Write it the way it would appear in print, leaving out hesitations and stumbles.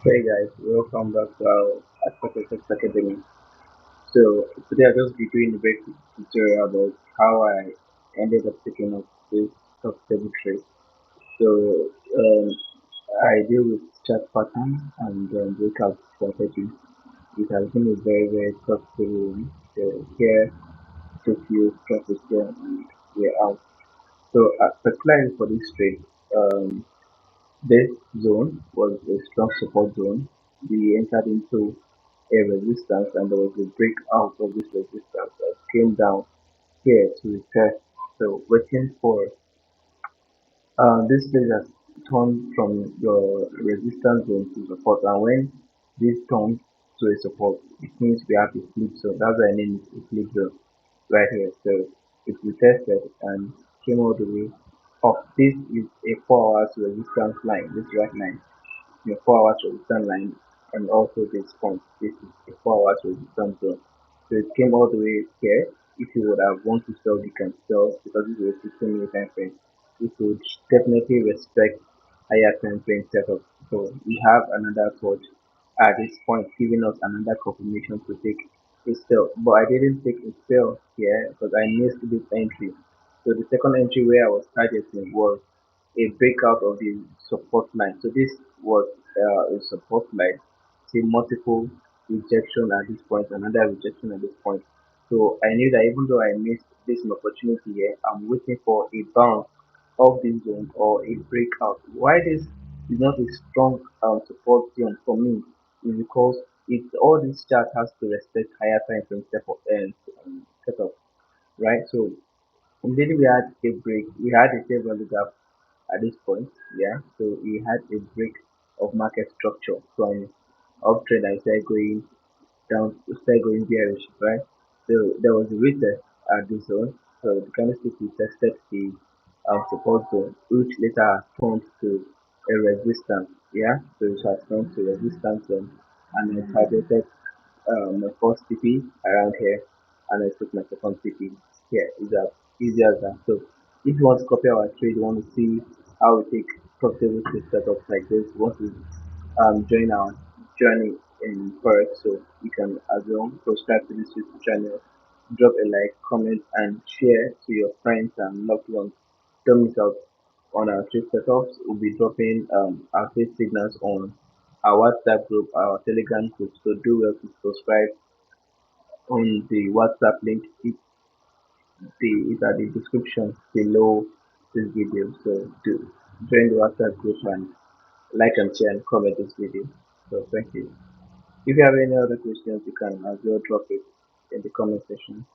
Hey guys, welcome back to our Aspect Academy. So today I'll just be doing a brief tutorial about how I ended up taking up this profitable trade. So I deal with chart pattern and breakout strategy. It has been a very profitable one. So here took you profit here and we're out. So particularly for this trade, um, this zone was a strong support zone. We entered into a resistance and there was a breakout of this resistance that came down here to retest. So waiting for this place has turned from your resistance zone to support, and when this turns to a support, it means we have a flip zone. That's why I named it a flip zone right here. So it retested and came all the way up. This is a 4 hours resistance line, this right line, your 4 hours resistance line, and also this point. This is a 4 hours resistance zone. So it came all the way here. If you would have want to sell, you can sell because this is a 15-minute time frame. You should definitely respect higher time frame setup. So we have another touch at this point, giving us another confirmation to take a sell. But I didn't take a sell here because I missed this entry. So the second entry where I was targeting was a breakout of the support line. So this was a support line, see multiple rejection at this point, another rejection at this point. So I knew that even though I missed this opportunity here, I'm waiting for a bounce of this zone or a breakout. Why this is not a strong support zone for me is because all this chart has to respect higher time frame setup, right? So immediately we had a break. We had a fair value gap at this point. Yeah. So we had a break of market structure from uptrend and started going down, started going bearish, right? So there was a retest at this zone. So the candlestick retested the support zone, which later turned to a resistance. Yeah. So it has turned to resistance zone, and I targeted my first TP around here, and I took my second TP here. Is that easy as that? So if you want to copy our trade, you want to see how we take profitable trade setups like this, you want to join our journey in Forex, so you can as well subscribe to this YouTube channel, drop a like, comment, and share to your friends and loved ones. Don't miss out on our trade setups. We'll be dropping our trade signals on our WhatsApp group, our Telegram group. So do well to subscribe on the WhatsApp link. It's at the description below this video. So do join the WhatsApp group and like and share and comment this video. So thank you. If you have any other questions, you can as well drop it in the comment section.